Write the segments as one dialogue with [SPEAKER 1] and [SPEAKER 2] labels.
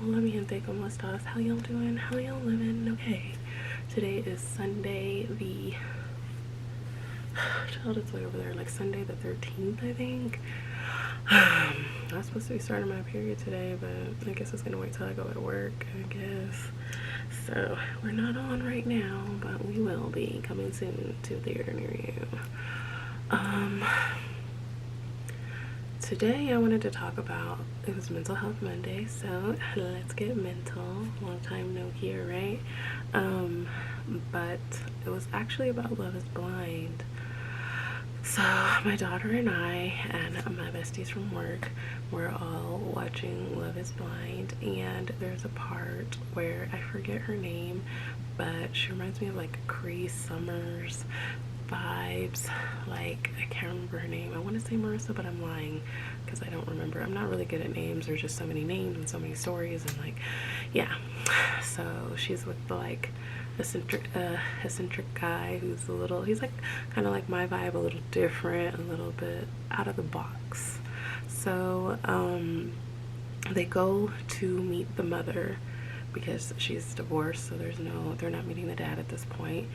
[SPEAKER 1] Hola mi gente, ¿cómo estás? How y'all doing? How y'all living? Okay, today is Sunday the child, it's way over there, like Sunday the 13th, I think. I was supposed to be starting my period today, but I guess it's gonna wait till I go at work, I guess. So we're not on right now, but we will be coming soon to a theater near you. Today I wanted to talk about, it was Mental Health Monday, so let's get mental. Long time no here, right? But it was actually about Love is Blind. So my daughter and I and my besties from work were all watching Love is Blind, and there's a part where I forget her name, but she reminds me of like Cree Summers vibes. Like, I can't remember her name. I want to say Marissa, but I'm lying because I don't remember. I'm not really good at names. There's just so many names and so many stories, and like, yeah. So she's with the like eccentric guy who's he's like kind of like my vibe, a little different, a little bit out of the box. So they go to meet the mother because she's divorced, so they're not meeting the dad at this point.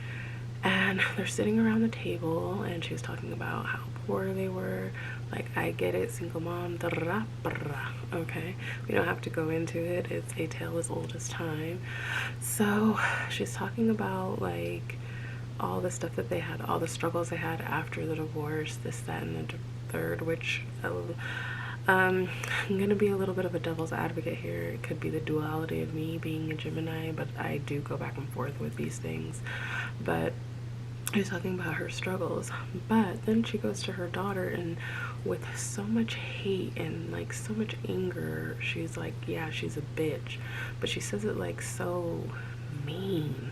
[SPEAKER 1] And they're sitting around the table, and she was talking about how poor they were. Like, I get it, single mom, okay? We don't have to go into it. It's a tale as old as time. So she's talking about like all the stuff that they had, all the struggles they had after the divorce, this, that, and the third, which I'm gonna be a little bit of a devil's advocate here. It could be the duality of me being a Gemini, but I do go back and forth with these things. But she's talking about her struggles, but then she goes to her daughter, and with so much hate and like so much anger, she's like, yeah, she's a bitch, but she says it like so mean.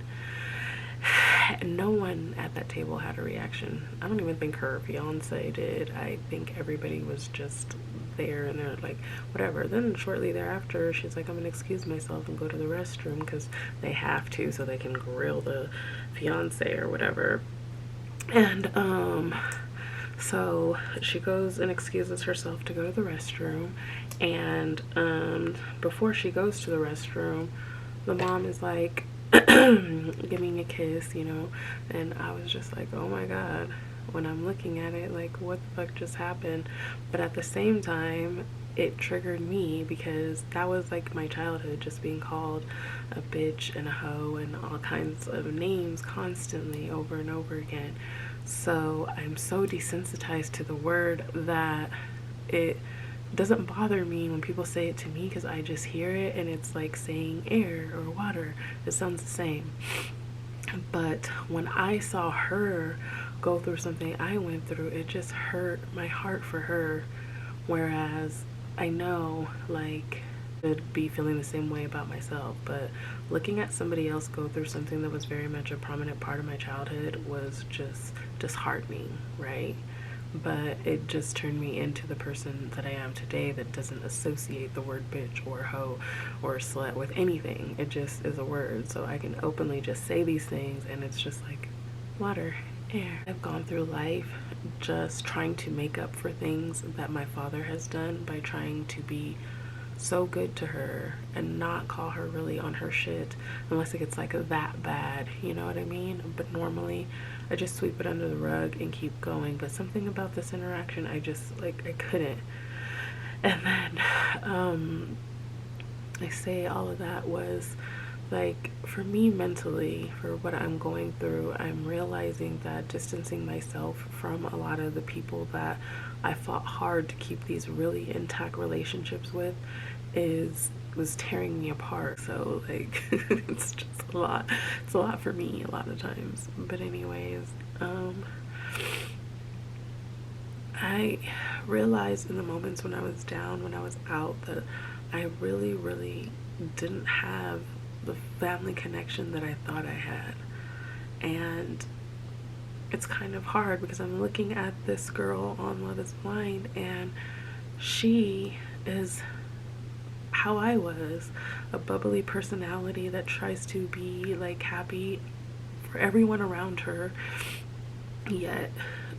[SPEAKER 1] No one at that table had a reaction. I don't even think her fiance did. I think everybody was just there, and they're like, whatever. Then shortly thereafter, she's like, I'm gonna excuse myself and go to the restroom, because they have to so they can grill the fiance or whatever. And so she goes and excuses herself to go to the restroom, and before she goes to the restroom, the mom is like giving a kiss, you know, and I was just like, oh my god, when I'm looking at it, like, what the fuck just happened? But at the same time, it triggered me because that was like my childhood, just being called a bitch and a hoe and all kinds of names constantly over and over again. So I'm so desensitized to the word that it doesn't bother me when people say it to me, because I just hear it and it's like saying air or water. It sounds the same. But when I saw her go through something I went through, it just hurt my heart for her. Whereas I know, like, I'd be feeling the same way about myself, but looking at somebody else go through something that was very much a prominent part of my childhood was just disheartening, right? But it just turned me into the person that I am today, that doesn't associate the word bitch or hoe or slut with anything. It just is a word, so I can openly just say these things, and it's just like water, air. I've gone through life just trying to make up for things that my father has done by trying to be so good to her and not call her really on her shit unless it gets like that bad, you know what I mean? But normally I just sweep it under the rug and keep going. But something about this interaction, I just like, I couldn't. And then I say all of that was like, for me mentally, for what I'm going through, I'm realizing that distancing myself from a lot of the people that I fought hard to keep these really intact relationships with was tearing me apart. So like it's just a lot. It's a lot for me a lot of times. But anyways, I realized in the moments when I was down, when I was out, that I really, really didn't have the family connection that I thought I had. And it's kind of hard because I'm looking at this girl on Love is Blind, and she is how I was, a bubbly personality that tries to be like happy for everyone around her, Yet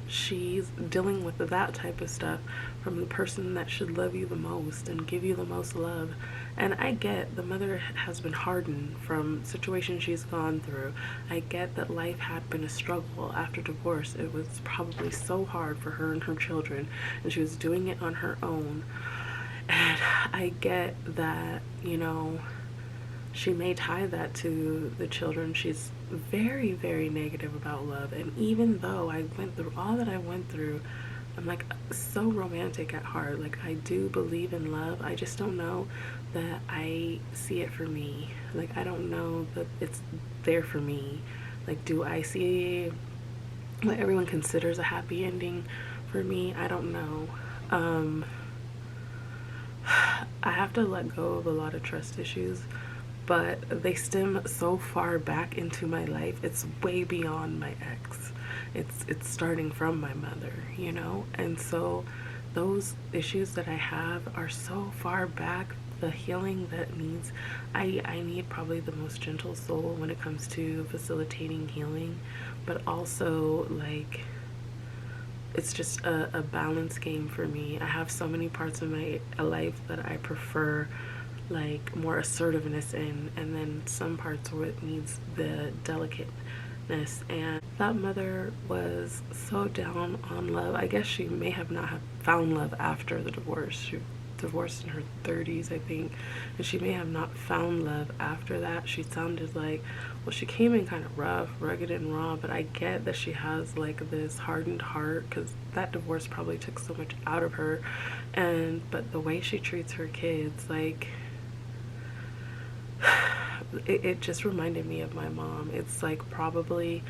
[SPEAKER 1] she's dealing with that type of stuff from the person that should love you the most and give you the most love. And I get the mother has been hardened from situations she's gone through. I get that life had been a struggle after divorce. It was probably so hard for her and her children, and she was doing it on her own. And I get that, she may tie that to the children. She's very, very negative about love. And even though I went through all that I went through, I'm like so romantic at heart. Like, I do believe in love. I just don't know that I see it for me. Like, I don't know that it's there for me. Like, do I see what everyone considers a happy ending for me? I don't know. I have to let go of a lot of trust issues, but they stem so far back into my life. It's way beyond my ex. It's starting from my mother, And so those issues that I have are so far back. The healing that needs, I need probably the most gentle soul when it comes to facilitating healing, but also like it's just a balance game for me. I have so many parts of my life that I prefer like more assertiveness in, and then some parts where it needs the delicateness. And that mother was so down on love. I guess she may have not have found love after the divorce. She divorced in her 30s, I think, and she may have not found love after that. She sounded like, well, she came in kind of rough, rugged, and raw, but I get that she has like this hardened heart because that divorce probably took so much out of her. But the way she treats her kids, like, it just reminded me of my mom. It's like probably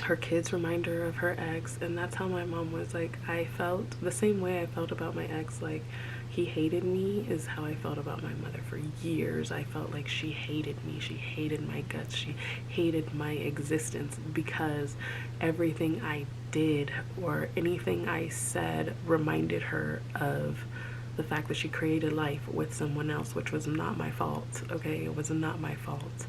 [SPEAKER 1] her kids remind her of her ex, and that's how my mom was. Like, I felt the same way I felt about my ex, like he hated me, is how I felt about my mother for years. I felt like she hated me, she hated my guts, she hated my existence because everything I did or anything I said reminded her of the fact that she created life with someone else, which was not my fault. Okay, it was not my fault.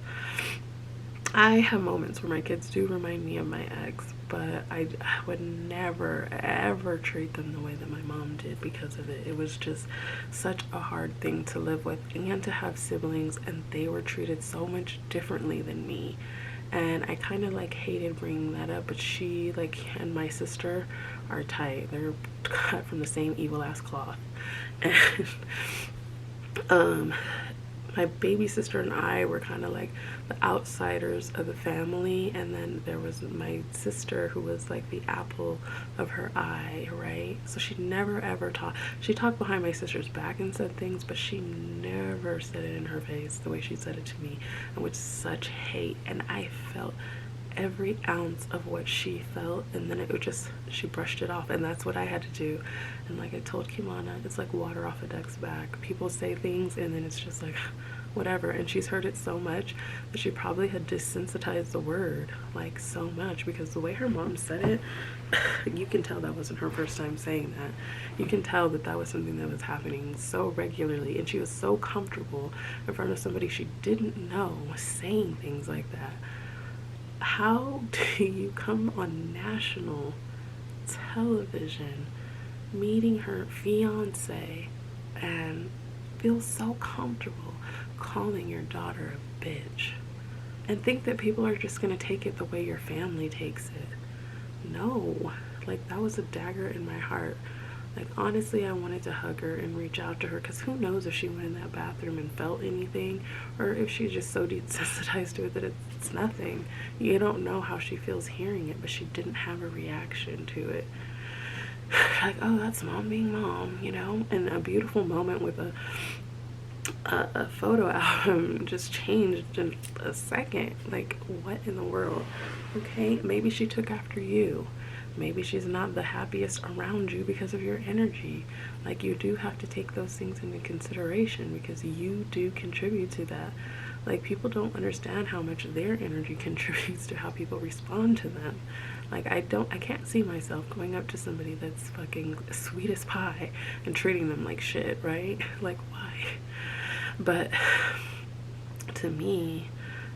[SPEAKER 1] I have moments where my kids do remind me of my ex, but I would never ever treat them the way that my mom did because of it. It was just such a hard thing to live with and to have siblings, and they were treated so much differently than me. And I kind of like hated bringing that up, but she like and my sister are tight. They're cut from the same evil ass cloth. And my baby sister and I were kind of like the outsiders of the family, and then there was my sister who was like the apple of her eye, right? So she never ever talked. She talked behind my sister's back and said things, but she never said it in her face the way she said it to me, and with such hate. And I felt every ounce of what she felt, and then it would just, she brushed it off, and that's what I had to do. And like I told Kimana, it's like water off a duck's back. People say things and then it's just like whatever, and she's heard it so much that she probably had desensitized the word like so much, because the way her mom said it, you can tell that wasn't her first time saying that. You can tell that that was something that was happening so regularly, and she was so comfortable in front of somebody she didn't know saying things like that. How do you come on national television meeting her fiance and feel so comfortable calling your daughter a bitch and think that people are just going to take it the way your family takes it? No, like that was a dagger in my heart. Like, honestly, I wanted to hug her and reach out to her, because who knows if she went in that bathroom and felt anything, or if she's just so desensitized to it that it's nothing. You don't know how she feels hearing it, but she didn't have a reaction to it. Like, oh, that's mom being mom, And a beautiful moment with a photo album just changed in a second. Like, what in the world? Okay, maybe she took after you. Maybe she's not the happiest around you because of your energy. Like, you do have to take those things into consideration, because you do contribute to that. Like, people don't understand how much their energy contributes to how people respond to them. Like, I can't see myself going up to somebody that's fucking sweet as pie and treating them like shit, right? Like, why? But to me,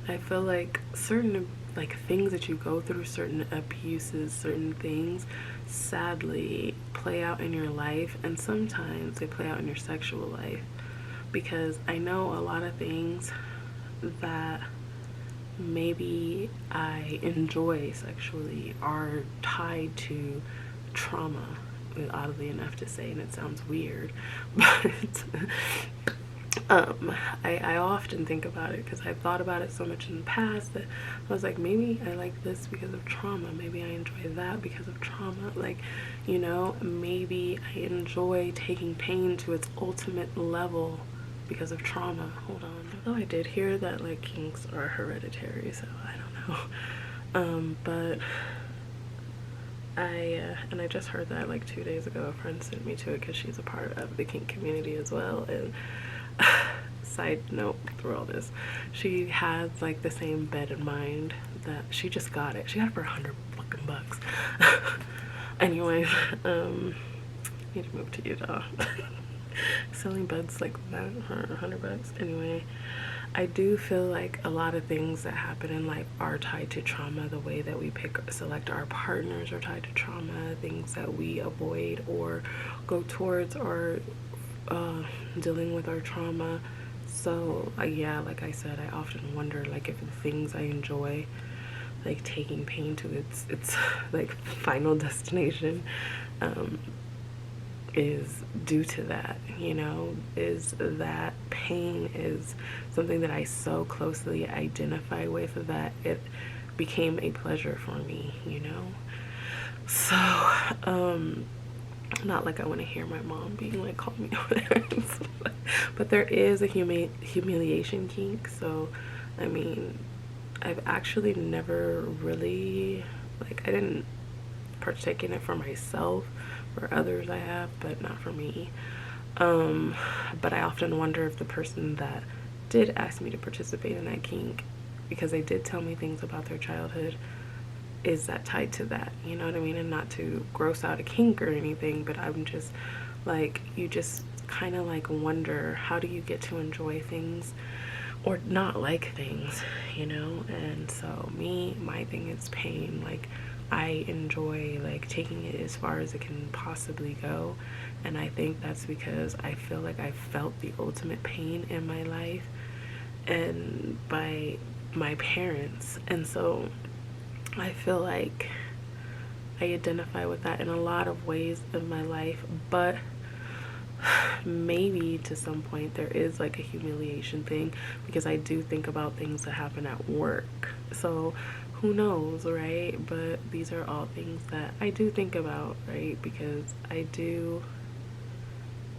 [SPEAKER 1] I feel like certain like things that you go through, certain abuses, certain things, sadly play out in your life, and sometimes they play out in your sexual life. Because I know a lot of things that maybe I enjoy sexually are tied to trauma, oddly enough to say, and it sounds weird, but I often think about it because I've thought about it so much in the past that I was like, maybe I like this because of trauma, maybe I enjoy that because of trauma, like, you know, maybe I enjoy taking pain to its ultimate level because of trauma. Hold on. Although I did hear that like kinks are hereditary, so I don't know. But I just heard that like 2 days ago. A friend sent me to it because she's a part of the kink community as well. And side note through all this, she has like the same bed in mind that she just got it. She got it for $100 fucking bucks. Anyways, need to move to Utah. Selling beds like that, $100. Anyway, I do feel like a lot of things that happen in life are tied to trauma. The way that we select our partners are tied to trauma. Things that we avoid or go towards are dealing with our trauma. So yeah, like I said, I often wonder like if the things I enjoy, like taking pain to its like final destination, is due to that, you know, is that pain is something that I so closely identify with that it became a pleasure for me, you know. So not like I want to hear my mom being like, call me over there. But there is a humiliation kink. So I mean, I've actually never really, like, I didn't partake in it for myself. For others I have, but not for me. But I often wonder if the person that did ask me to participate in that kink, because they did tell me things about their childhood, is that tied to that, you know what I mean? And not to gross out a kink or anything, but I'm just like, you just kind of like wonder, how do you get to enjoy things or not like things, you know? And so my thing is pain. Like, I enjoy like taking it as far as it can possibly go, and I think that's because I feel like I felt the ultimate pain in my life and by my parents, and so I feel like I identify with that in a lot of ways in my life. But maybe to some point there is like a humiliation thing, because I do think about things that happen at work, so who knows, right? But these are all things that I do think about, right? Because I do,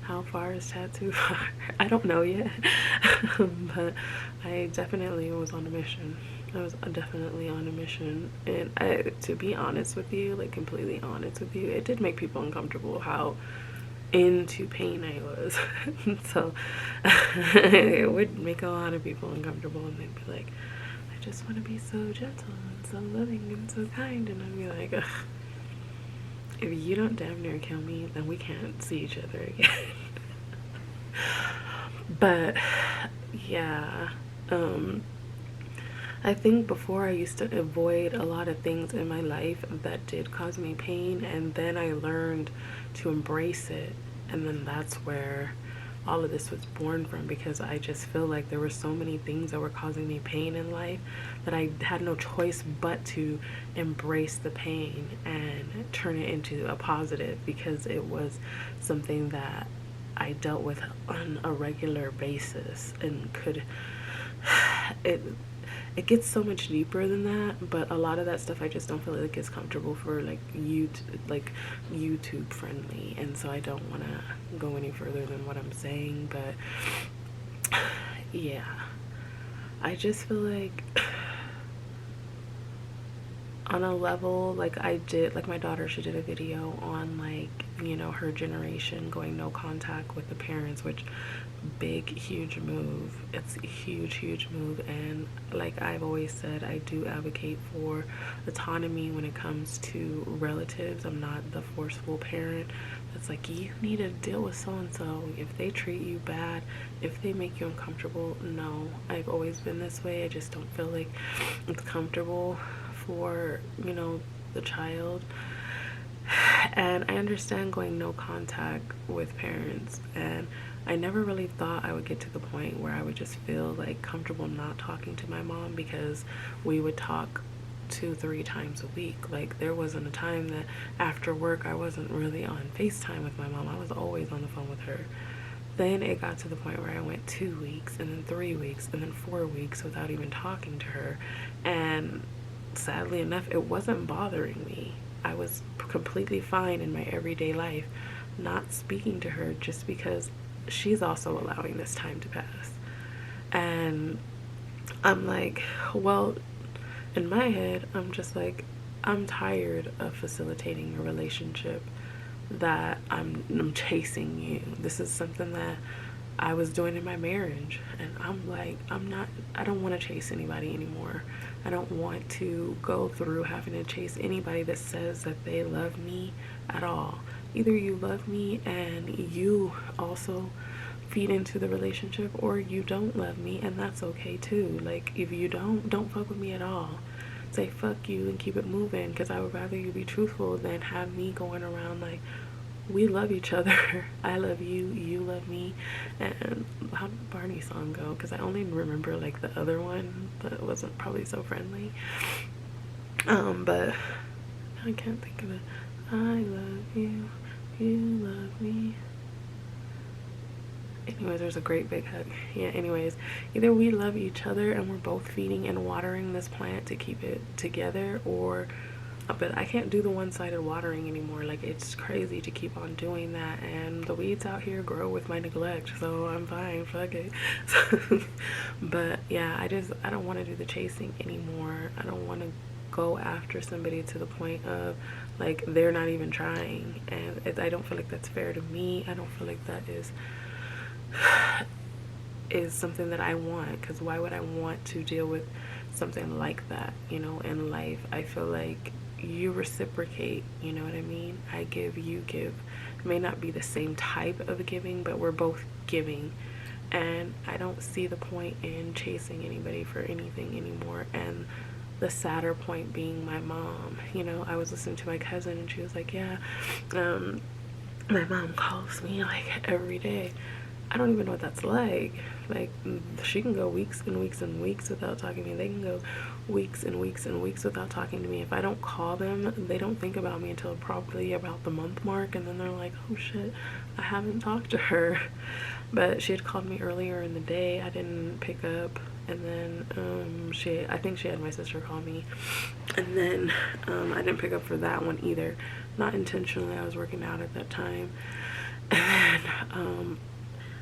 [SPEAKER 1] how far is tattoo far? I don't know yet. But I definitely was on a mission. I was definitely on a mission, and to be honest with you, like completely honest with you, it did make people uncomfortable how into pain I was. So it would make a lot of people uncomfortable, and they'd be like, I just want to be so gentle and so loving and so kind, and I'd be like, ugh, if you don't damn near kill me, then we can't see each other again. But yeah, I think before I used to avoid a lot of things in my life that did cause me pain, and then I learned to embrace it, and then that's where all of this was born from, because I just feel like there were so many things that were causing me pain in life that I had no choice but to embrace the pain and turn it into a positive, because it was something that I dealt with on a regular basis, and it gets so much deeper than that, but a lot of that stuff I just don't feel like it's comfortable for like YouTube friendly, and so I don't want to go any further than what I'm saying. But yeah, I just feel like on a level, like I did, like my daughter, she did a video on like, you know, her generation going no contact with the parents, which big huge move. It's a huge move, and like I've always said, I do advocate for autonomy when it comes to relatives. I'm not the forceful parent It's like, you need to deal with so and so. If they treat you bad, if they make you uncomfortable, no. I've always been this way. I just don't feel like it's comfortable for, you know, the child. And I understand going no contact with parents, and I never really thought I would get to the point where I would just feel like comfortable not talking to my mom, because we would talk 2-3 times a week. Like, there wasn't a time that after work I wasn't really on FaceTime with my mom. I was always on the phone with her. Then it got to the point where I went 2 weeks, and then 3 weeks, and then 4 weeks without even talking to her. And sadly enough, it wasn't bothering me. I was completely fine in my everyday life not speaking to her, just because she's also allowing this time to pass. And I'm like, well, in my head, I'm just like, I'm tired of facilitating a relationship that I'm chasing you. This is something that I was doing in my marriage, and I'm like, I don't want to chase anybody anymore. I don't want to go through having to chase anybody that says that they love me at all. Either you love me and you also feed into the relationship, or you don't love me, and that's okay too. Like, if you don't fuck with me at all. Say fuck you and keep it moving, because I would rather you be truthful than have me going around like, we love each other. I love you, you love me. And how did Barney's song go? Because I only remember like the other one that wasn't probably so friendly. But I can't think of it. I love you, you love me. Anyways, there's a great big hug. Yeah, anyways, either we love each other and we're both feeding and watering this plant to keep it together, or but I can't do the one-sided watering anymore. Like, it's crazy to keep on doing that, and the weeds out here grow with my neglect, so I'm fine, fuck it. But yeah, I don't want to do the chasing anymore. I don't want to go after somebody to the point of like they're not even trying, and I don't feel like that's fair to me. I don't feel like that is something that I want, because why would I want to deal with something like that, you know, in life? I feel like you reciprocate, you know what I mean? I give, you give. It may not be the same type of giving, but we're both giving, and I don't see the point in chasing anybody for anything anymore. And the sadder point being my mom. You know, I was listening to my cousin, and she was like, yeah, my mom calls me like every day. I don't even know what that's like. Like, she can go weeks and weeks and weeks without talking to me. They can go weeks and weeks and weeks without talking to me. If I don't call them, they don't think about me until probably about the month mark, and then they're like, oh shit, I haven't talked to her. But she had called me earlier in the day. I didn't pick up, and then I think she had my sister call me, and then I didn't pick up for that one either. Not intentionally. I was working out at that time. And then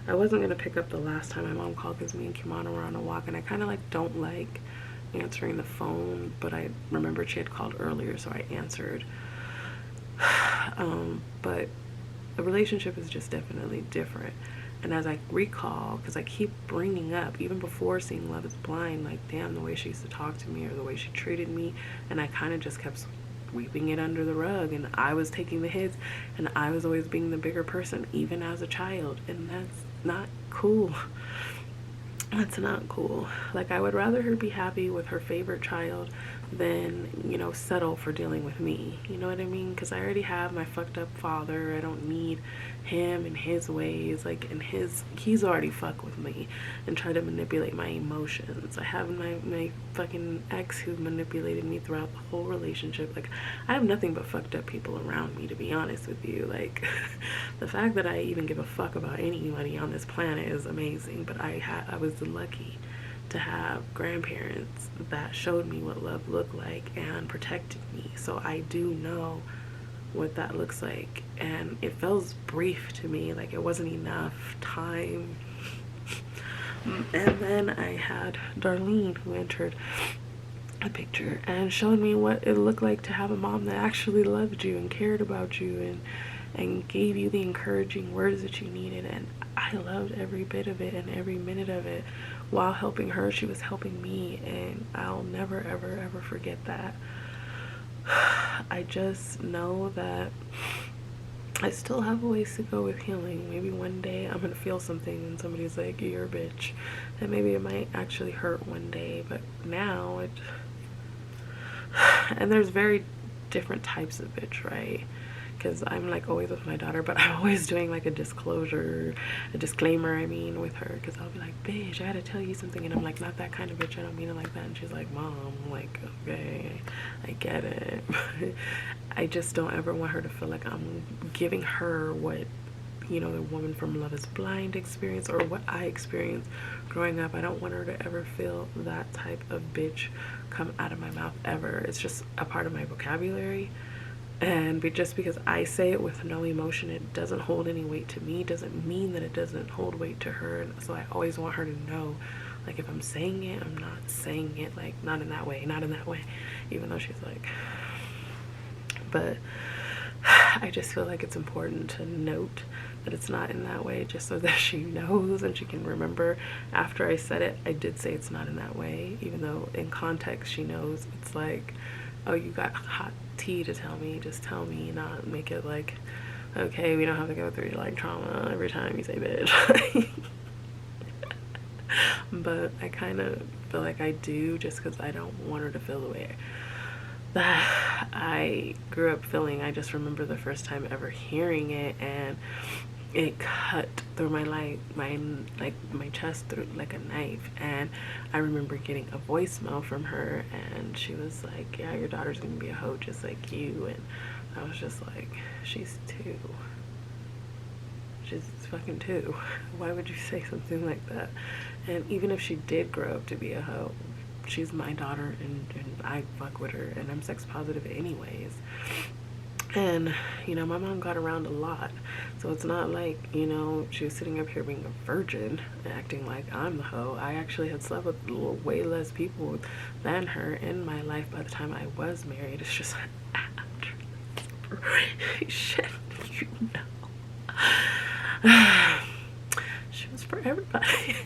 [SPEAKER 1] I wasn't going to pick up the last time my mom called, because me and Kimana were on a walk, and I kind of like don't like answering the phone, but I remembered she had called earlier, so I answered. But the relationship is just definitely different. And as I recall, because I keep bringing up, even before seeing Love is Blind, like, damn, the way she used to talk to me or the way she treated me, and I kind of just kept sweeping it under the rug, and I was taking the hits, and I was always being the bigger person, even as a child, and that's not cool. That's not cool. Like, I would rather her be happy with her favorite child than, you know, settle for dealing with me. You know what I mean? Because I already have my fucked up father. I don't need him and his ways. Like, he's already fucked with me and tried to manipulate my emotions. I have my fucking ex who manipulated me throughout the whole relationship. Like, I have nothing but fucked up people around me, to be honest with you. Like, the fact that I even give a fuck about anybody on this planet is amazing. But I was lucky to have grandparents that showed me what love looked like and protected me, so I do know what that looks like. And it feels brief to me, like it wasn't enough time. And then I had Darlene, who entered a picture and showed me what it looked like to have a mom that actually loved you and cared about you and gave you the encouraging words that you needed. And I loved every bit of it and every minute of it. While helping her, she was helping me, and I'll never ever ever forget that. I just know that I still have a ways to go with healing. Maybe one day I'm gonna feel something and somebody's like, you're a bitch, and maybe it might actually hurt one day, but now it and there's very different types of bitch, right? Because I'm like always with my daughter, but I'm always doing like a disclosure, a disclaimer, I mean, with her, because I'll be like, bitch, I gotta tell you something, and I'm like, not that kind of bitch, I don't mean it like that, and she's like, mom, I'm like, okay, I get it. I just don't ever want her to feel like I'm giving her what, you know, the woman from Love is Blind experience, or what I experienced growing up. I don't want her to ever feel that type of bitch come out of my mouth ever. It's just a part of my vocabulary, and just because I say it with no emotion, it doesn't hold any weight to me, doesn't mean that it doesn't hold weight to her. And so I always want her to know, like, if I'm saying it, I'm not saying it like not in that way, not in that way, even though she's like, but I just feel like it's important to note that it's not in that way, just so that she knows and she can remember after I said it, I did say it's not in that way, even though in context she knows. It's like, oh, you got hot tea to tell me, just tell me, not make it like, okay, we don't have to go through like trauma every time you say bitch. But I kind of feel like I do, just because I don't want her to feel the way that I grew up feeling. I just remember the first time ever hearing it, and it cut through my chest through like a knife. And I remember getting a voicemail from her, and she was like, yeah, your daughter's gonna be a hoe just like you. And I was just like, she's 2, she's fucking 2, why would you say something like that? And even if she did grow up to be a hoe, she's my daughter, and I fuck with her, and I'm sex positive anyways. And, you know, my mom got around a lot, so it's not like, you know, she was sitting up here being a virgin, acting like I'm the hoe. I actually had slept with way less people than her in my life by the time I was married. It's just after shit, you know. She was for everybody.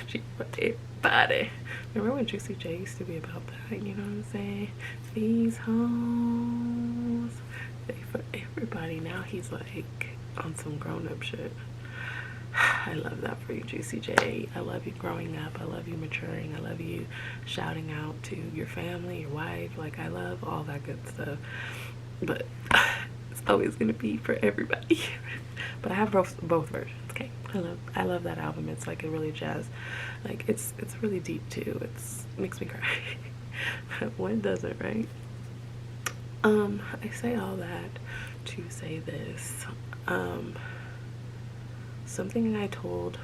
[SPEAKER 1] She for everybody. Remember when Juicy J used to be about that? You know what I'm saying? These hoes, they for everybody. Now he's like on some grown-up shit. I love that for you, Juicy J. I love you growing up. I love you maturing. I love you shouting out to your family, your wife. Like, I love all that good stuff. But it's always gonna be for everybody. But I have both versions. Okay, I love that album. It's like a really jazz, like it's really deep too. It makes me cry. But one doesn't, right? I say all that to say this. Something I told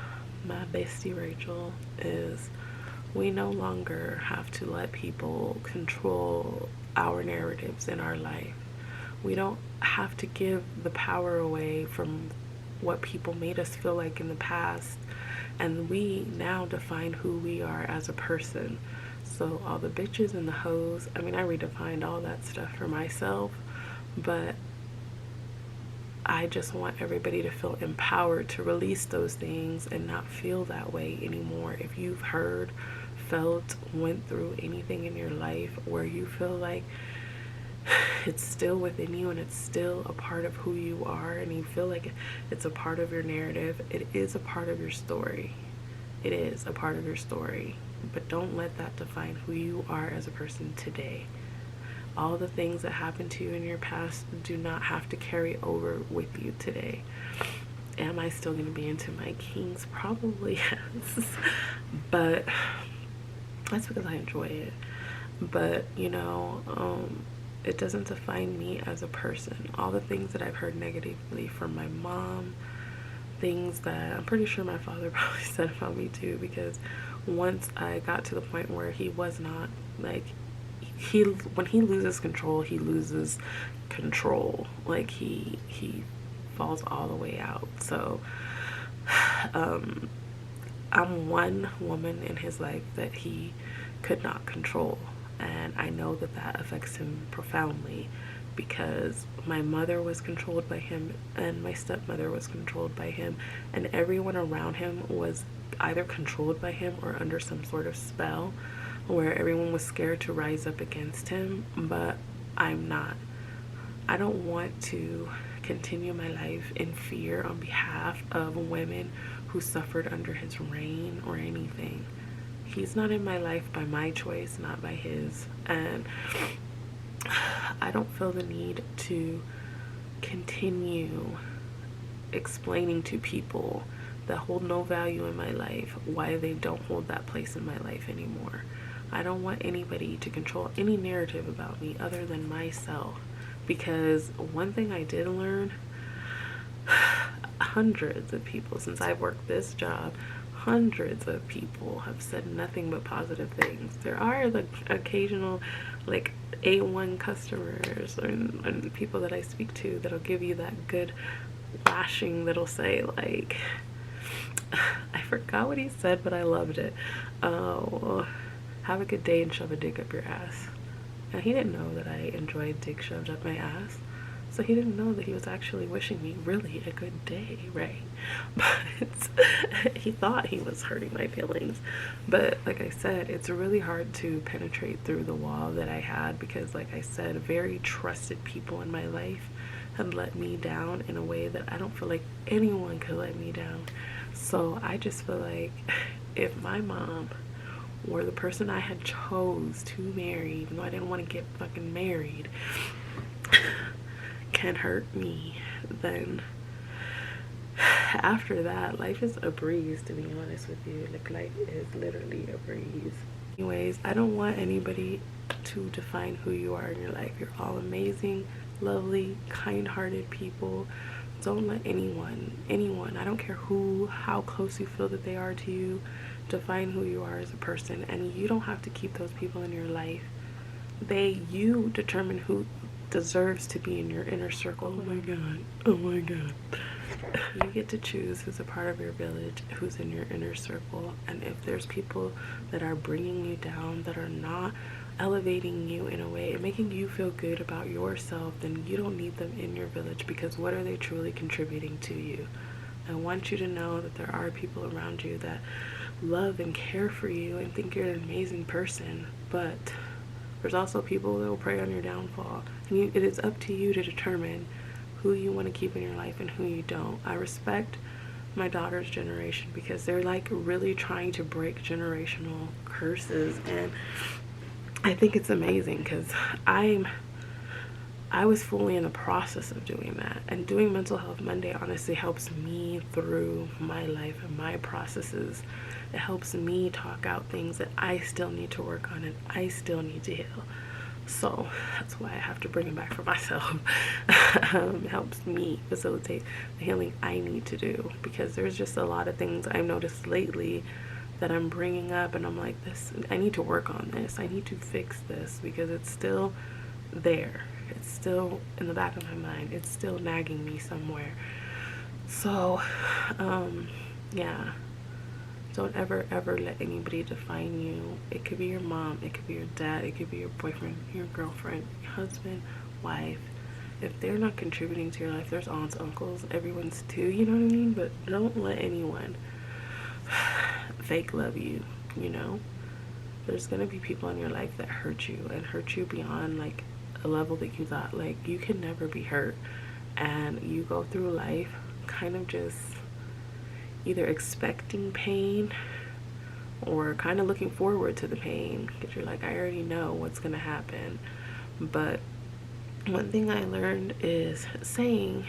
[SPEAKER 1] my bestie Rachel is, we no longer have to let people control our narratives in our life. We don't have to give the power away from what people made us feel like in the past, and we now define who we are as a person. So all the bitches and the hoes, I mean, I redefined all that stuff for myself, but I just want everybody to feel empowered to release those things and not feel that way anymore. If you've heard, felt, went through anything in your life where you feel like it's still within you and it's still a part of who you are, and you feel like it's a part of your narrative, it is a part of your story. It is a part of your story, but don't let that define who you are as a person today. All the things that happened to you in your past do not have to carry over with you today. Am I still going to be into my kings? Probably yes. But that's because I enjoy it. But, you know, it doesn't define me as a person. All the things that I've heard negatively from my mom, things that I'm pretty sure my father probably said about me too, because once I got to the point where he was not, like, when he loses control, he loses control. Like, he falls all the way out. So I'm one woman in his life that he could not control, and I know that that affects him profoundly, because my mother was controlled by him and my stepmother was controlled by him, and everyone around him was either controlled by him or under some sort of spell where everyone was scared to rise up against him. But I'm not. I don't want to continue my life in fear on behalf of women who suffered under his reign or anything. He's not in my life by my choice, not by his. And I don't feel the need to continue explaining to people that hold no value in my life why they don't hold that place in my life anymore. I don't want anybody to control any narrative about me other than myself. Because one thing I did learn, hundreds of people since I've worked this job, hundreds of people have said nothing but positive things. There are the occasional like A1 customers and people that I speak to that'll give you that good lashing that'll say like, I forgot what he said, but I loved it. Oh, have a good day and shove a dick up your ass. Now, he didn't know that I enjoyed dick shoved up my ass, so he didn't know that he was actually wishing me really a good day, right? But he thought he was hurting my feelings. But like I said, it's really hard to penetrate through the wall that I had because, like I said, very trusted people in my life had let me down in a way that I don't feel like anyone could let me down. So I just feel like if my mom or the person I had chose to marry, even though I didn't want to get fucking married, can hurt me, then after that, life is a breeze, to be honest with you. Like, life is literally a breeze. Anyways, I don't want anybody to define who you are in your life. You're all amazing, lovely, kind-hearted people. Don't let anyone, I don't care how close you feel that they are to you, define who you are as a person. And you don't have to keep those people in your life. You determine who deserves to be in your inner circle. Oh my god, oh my god. You get to choose who's a part of your village, who's in your inner circle. And if there's people that are bringing you down, that are not elevating you in a way and making you feel good about yourself, then you don't need them in your village, because what are they truly contributing to you? I want you to know that there are people around you that love and care for you and think you're an amazing person, but there's also people that will prey on your downfall. And it is up to you to determine who you want to keep in your life and who you don't. I respect my daughter's generation because they're like really trying to break generational curses, and I think it's amazing because I was fully in the process of doing that. And doing Mental Health Monday honestly helps me through my life and my processes. It helps me talk out things that I still need to work on and I still need to heal. So that's why I have to bring it back for myself. It helps me facilitate the healing I need to do, because there's just a lot of things I've noticed lately that I'm bringing up and I'm like, I need to work on this. I need to fix this because it's still there. It's still in the back of my mind. It's still nagging me somewhere. So, yeah. Don't ever let anybody define you. It could be your mom, it could be your dad, it could be your boyfriend, your girlfriend, your husband, wife. If they're not contributing to your life, there's aunts, uncles, everyone's too, you know what I mean? But don't let anyone fake love you, you know? There's gonna be people in your life that hurt you and hurt you beyond like a level that you thought. Like, you can never be hurt, and you go through life kind of just either expecting pain or kind of looking forward to the pain, because you're like, I already know what's gonna happen. But one thing I learned is saying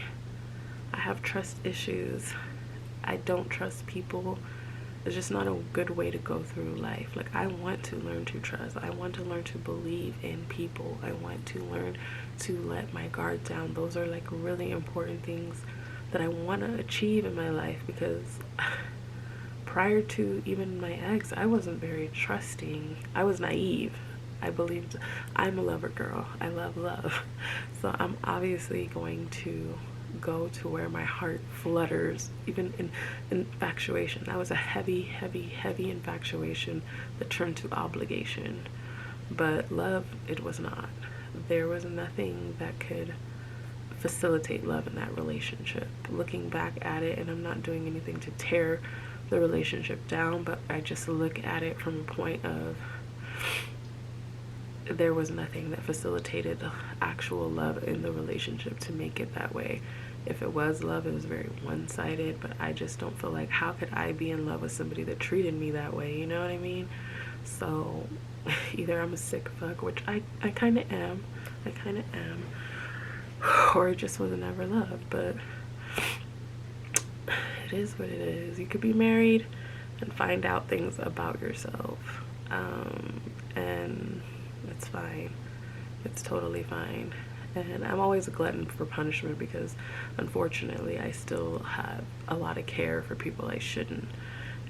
[SPEAKER 1] I have trust issues, I don't trust people, it's just not a good way to go through life. Like, I want to learn to trust. I want to learn to believe in people. I want to learn to let my guard down. Those are like really important things that I want to achieve in my life, because prior to even my ex, I wasn't very trusting. I was naive. I believed I'm a lover girl. I love love. So I'm obviously going to go to where my heart flutters, even in infatuation. That was a heavy infatuation that turned to obligation. But love, it was not. There was nothing that could facilitate love in that relationship. Looking back at it, and I'm not doing anything to tear the relationship down, but I just look at it from a point of there was nothing that facilitated actual love in the relationship to make it that way. If it was love, it was very one-sided, but I just don't feel like, how could I be in love with somebody that treated me that way, you know what I mean? So either I'm a sick fuck, which I kind of am, or it just wasn't ever love. But it is what it is. You could be married and find out things about yourself, and it's fine. It's totally fine. And I'm always a glutton for punishment because unfortunately I still have a lot of care for people I shouldn't.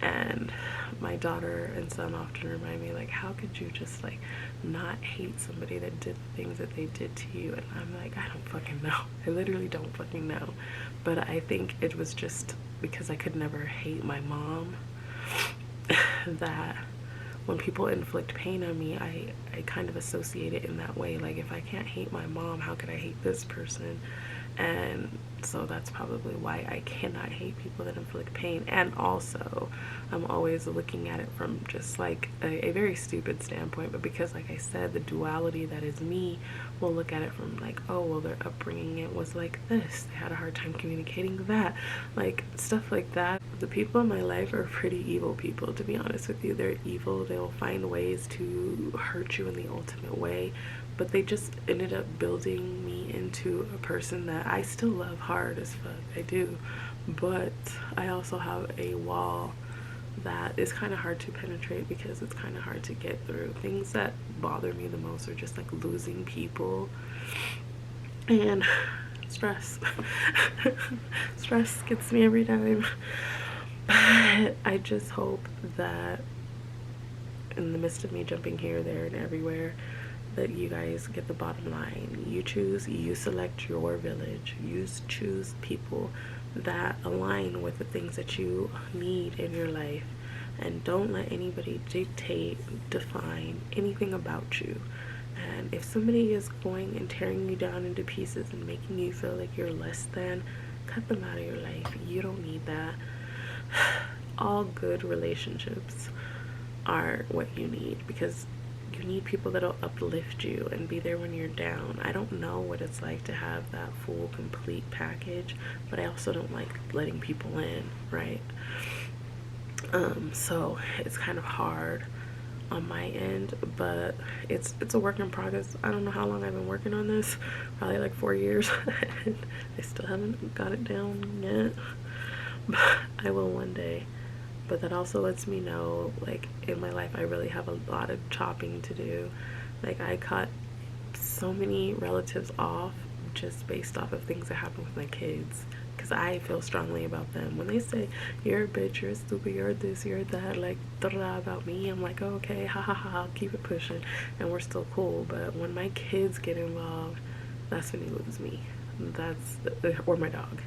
[SPEAKER 1] And my daughter and son often remind me, like, how could you just like not hate somebody that did things that they did to you? And I'm like, I don't fucking know. I literally don't fucking know. But I think it was just because I could never hate my mom that when people inflict pain on me, I kind of associate it in that way. Like, if I can't hate my mom, how could I hate this person? And so that's probably why I cannot hate people that inflict pain. And also, I'm always looking at it from just like a very stupid standpoint, but because, like I said, the duality that is me will look at it from like, oh, well, their upbringing, it was like this, they had a hard time communicating that, like stuff like that. The people in my life are pretty evil people, to be honest with you. They're evil. They'll find ways to hurt you in the ultimate way, but they just ended up building me into a person that I still love hard as fuck. I do, but I also have a wall that is kind of hard to penetrate because it's kind of hard to get through. Things that bother me the most are just like losing people and stress. Stress gets me every time. But I just hope that in the midst of me jumping here, there, and everywhere, that you guys get the bottom line. You choose, you select your village. You choose people that align with the things that you need in your life, and don't let anybody dictate, define anything about you. And if somebody is going and tearing you down into pieces and making you feel like you're less than, cut them out of your life. You don't need that. All good relationships are what you need, because you need people that'll uplift you and be there when you're down. I don't know what it's like to have that full, complete package, but I also don't like letting people in, right? So it's kind of hard on my end, but it's a work in progress. I don't know how long I've been working on this, probably like 4 years, and I still haven't got it down yet, but I will one day. But that also lets me know, like, in my life I really have a lot of chopping to do. Like, I cut so many relatives off just based off of things that happen with my kids, because I feel strongly about them. When they say, you're a bitch, you're stupid, you're this, you're that, like, da-da-da about me, I'm like, oh, okay, ha ha ha, I'll keep it pushing, and we're still cool. But when my kids get involved, that's when you lose me. That's, or my dog.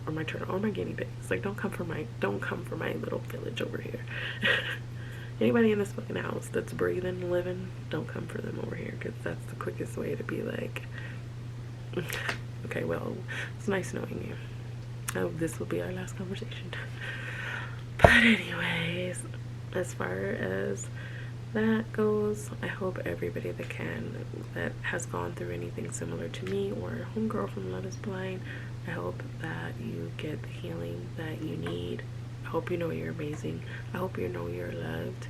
[SPEAKER 1] Or my turtle, or my guinea pigs. Like, don't come for my little village over here. Anybody in this fucking house that's breathing, living, don't come for them over here, because that's the quickest way to be like, okay, well, it's nice knowing you. I hope this will be our last conversation. But anyways, as far as that goes, I hope everybody that has gone through anything similar to me or homegirl from Love is Blind, I hope that you get the healing that you need. I hope you know you're amazing. I hope you know you're loved.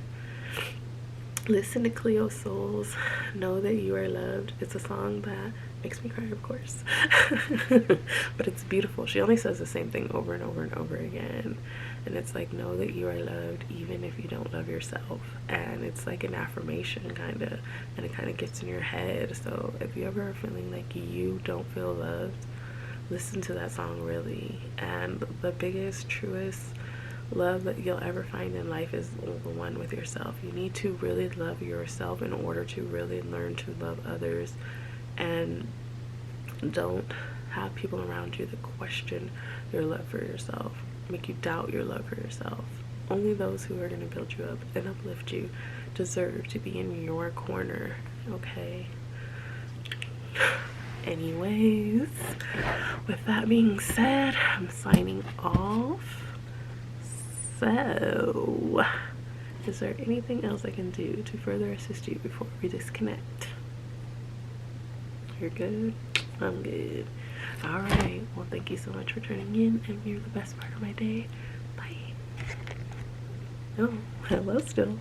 [SPEAKER 1] Listen to Cleo Souls. Know that you are loved. It's a song that makes me cry, of course. But it's beautiful. She only says the same thing over and over and over again. And it's like, know that you are loved even if you don't love yourself. And it's like an affirmation, kind of. And it kind of gets in your head. So if you ever are feeling like you don't feel loved, listen to that song, really. And the biggest, truest love that you'll ever find in life is the one with yourself. You need to really love yourself in order to really learn to love others. And don't have people around you that question your love for yourself, make you doubt your love for yourself. Only those who are going to build you up and uplift you deserve to be in your corner, okay? Anyways, with that being said, I'm signing off. So Is there anything else I can do to further assist you before we disconnect? You're good? I'm good. Alright, well thank you so much for tuning in, and you're the best part of my day. Bye. Oh, hello still.